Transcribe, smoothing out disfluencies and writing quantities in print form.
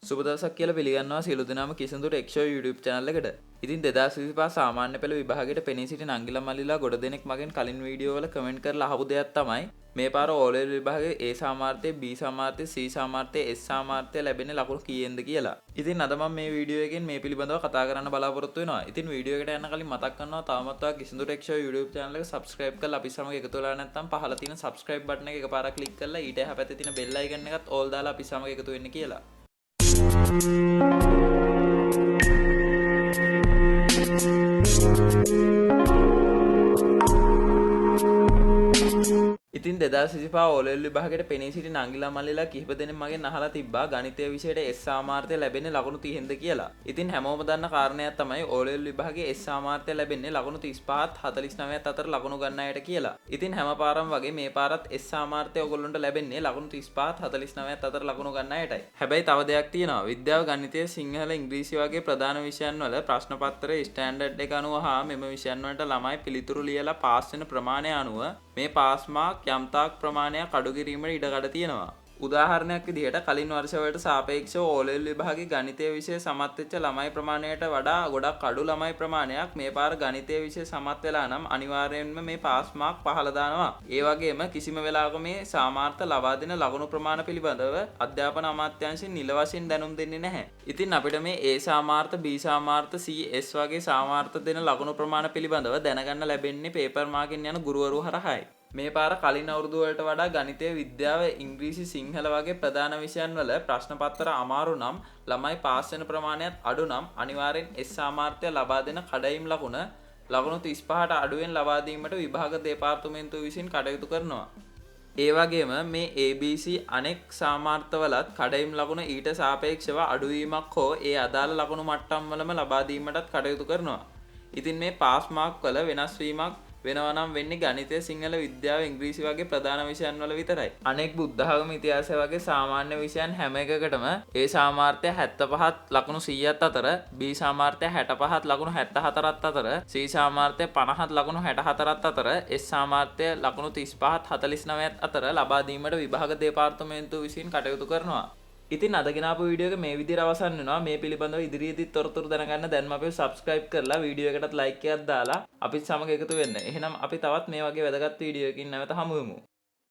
සුබ දවසක් කියලා පිළිගන්නවා සියලු දෙනාම කිසිඳුර එක්ෂෝ YouTube channel එකට. ඉතින් 2025 සාමාන්‍ය පෙළ විභාගයට පෙනී සිටි නංගිලා මල්ලිලා ගොඩ දෙනෙක් මගෙන් කලින් වීඩියෝ වල කමෙන්ට් කරලා අහපු දෙයක් තමයි මේ පාර O level විභාගයේ A සාමාර්ථය, B සාමාර්ථය, C සාමාර්ථය, S සාමාර්ථය ලැබෙන්නේ ලකුණු කීයෙන්ද කියලා. ඉතින් අද මම මේ වීඩියෝ එකෙන් මේ පිළිබඳව කතා කරන්න බලාපොරොත්තු වෙනවා. ඉතින් වීඩියෝ එකට යන්න කලින් මතක් කරනවා තාමත් ඔයා කිසිඳුර එක්ෂෝ YouTube channel එක subscribe කරලා අපි සමග එකතු වෙලා නැත්නම් පහළ තියෙන subscribe button එක එකපාරක් click කරලා ඊට එහා පැත්තේ තියෙන bell icon එකත් all දාලා අපි සමග එකතු වෙන්න කියලා. ඉතින් 2025 O level විභාගයට පෙනී සිටි නංගිලා මල්ලිලා කිහිප දෙනෙක් මගෙන් අහලා තිබ්බා ගණිතය විෂයට S සාමාර්ථය ලැබෙන්නේ ලකුණු 30න්ද කියලා. ඉතින් හැමෝම දන්න කාරණයක් තමයි O level විභාගයේ S සාමාර්ථය ලැබෙන්නේ ලකුණු 35ත් 49ත් අතර ලකුණු ගන්න අයට කියලා. ඉතින් හැම පාරම වගේ මේ පාරත් S සාමාර්ථය ඔයගොල්ලන්ට ලැබෙන්නේ ලකුණු 35ත් 49ත් අතර ලකුණු ගන්න අයටයි. හැබැයි තව දෙයක් තියෙනවා. විද්‍යාව, ගණිතය, සිංහල, ඉංග්‍රීසි වගේ ප්‍රධාන විෂයන් වල ප්‍රශ්න පත්‍රයේ ස්ටෑන්ඩඩ් එක අනුව හා මෙම විෂයන් වලට ළමයි පිළිතුරු ලියලා පාස් වෙන ප්‍රමාණය අනුව මේ පාස් මාක් යම්තාක් ප්‍රමාණයක් අඩු කිරීමට ඉඩකඩ තියෙනවා. උදාහරණයක් විදිහට කලින් වර්ෂවලට සාපේක්ෂව O level විභාගයේ ගණිතය විෂය සමත් වෙච්ච ළමයි ප්‍රමාණයට වඩා ගොඩක් අඩු ළමයි ප්‍රමාණයක් මේ පාර ගණිතය විෂය සමත් වෙලා නම් අනිවාර්යයෙන්ම මේ පාස් මාක් පහළ දානවා. ඒ වගේම කිසිම වෙලාවක මේ සාමාර්ථ ලබා දෙන ලකුණු ප්‍රමාණ පිළිබඳව අධ්‍යාපන අමාත්‍යාංශයෙන් නිල වශයෙන් දැනුම් දෙන්නේ නැහැ. ඉතින් අපිට මේ A සාමාර්ථ, B සාමාර්ථ, C, S වගේ සාමාර්ථ දෙන ලකුණු ප්‍රමාණ පිළිබඳව දැනගන්න ලැබෙන්නේ පේපර් මාකින් යන ගුරුවරු හරහායි. මේ පාර කලින් අවුරුදු වලට වඩා ගණිතය, විද්‍යාව, ඉංග්‍රීසි, සිංහල වගේ ප්‍රධාන විෂයන් වල ප්‍රශ්න පත්‍ර අමාරු නම් ළමයි පාස් වෙන ප්‍රමාණයත් අඩු නම් අනිවාර්යෙන් S සාමාර්ථය ලබා දෙන කඩයිම් ලකුණු 35ට අඩුවෙන් ලබා දීමට විභාග දෙපාර්තමේන්තුව විසින් කටයුතු කරනවා. ඒ වගේම මේ ABC අනෙක් සාමාර්ථවලත් කඩයිම් ලකුණු ඊට සාපේක්ෂව අඩුවීමක් හෝ ඒ අදාළ ලකුණු මට්ටම් වලම ලබා දීමටත් කටයුතු කරනවා. ඉතින් මේ පාස් මාක් වල වෙනස් වීමක් වෙනවා නම් වෙන්නේ ගණිතය, සිංහල, විද්‍යාව, ඉංග්‍රීසි වගේ ප්‍රධාන විෂයන් වල විතරයි. අනෙක් බුද්ධ ආගම, ඉතිහාසය වගේ සාමාන්‍ය විෂයන් හැම එකකටම A සාමාර්ථය 75ත් ලකුණු 100ත් අතර, B සාමාර්ථය 65ත් ලකුණු 74ත් අතර, C සාමාර්ථය 50ත් ලකුණු 64ත් අතර, S සාමාර්ථය ලකුණු 35ත් 49ත් අතර ලබා දීමට විභාග දෙපාර්තමේන්තුව විසින් කටයුතු කරනවා. ඉතින් අද ගෙනාපු වීඩියෝ එක මේ විදිහට අවසන් වෙනවා. මේ පිළිබඳව ඉදිරියේදීත් තොරතුරු දැනගන්න දැන්ම අපිව subscribe කරලා වීඩියෝ එකටත් like එකක් දාලා අපිත් සමග එකතු වෙන්න. එහෙනම් අපි තවත් මේ වගේ වැදගත් වීඩියෝ එකකින් නැවත හමු වෙමු.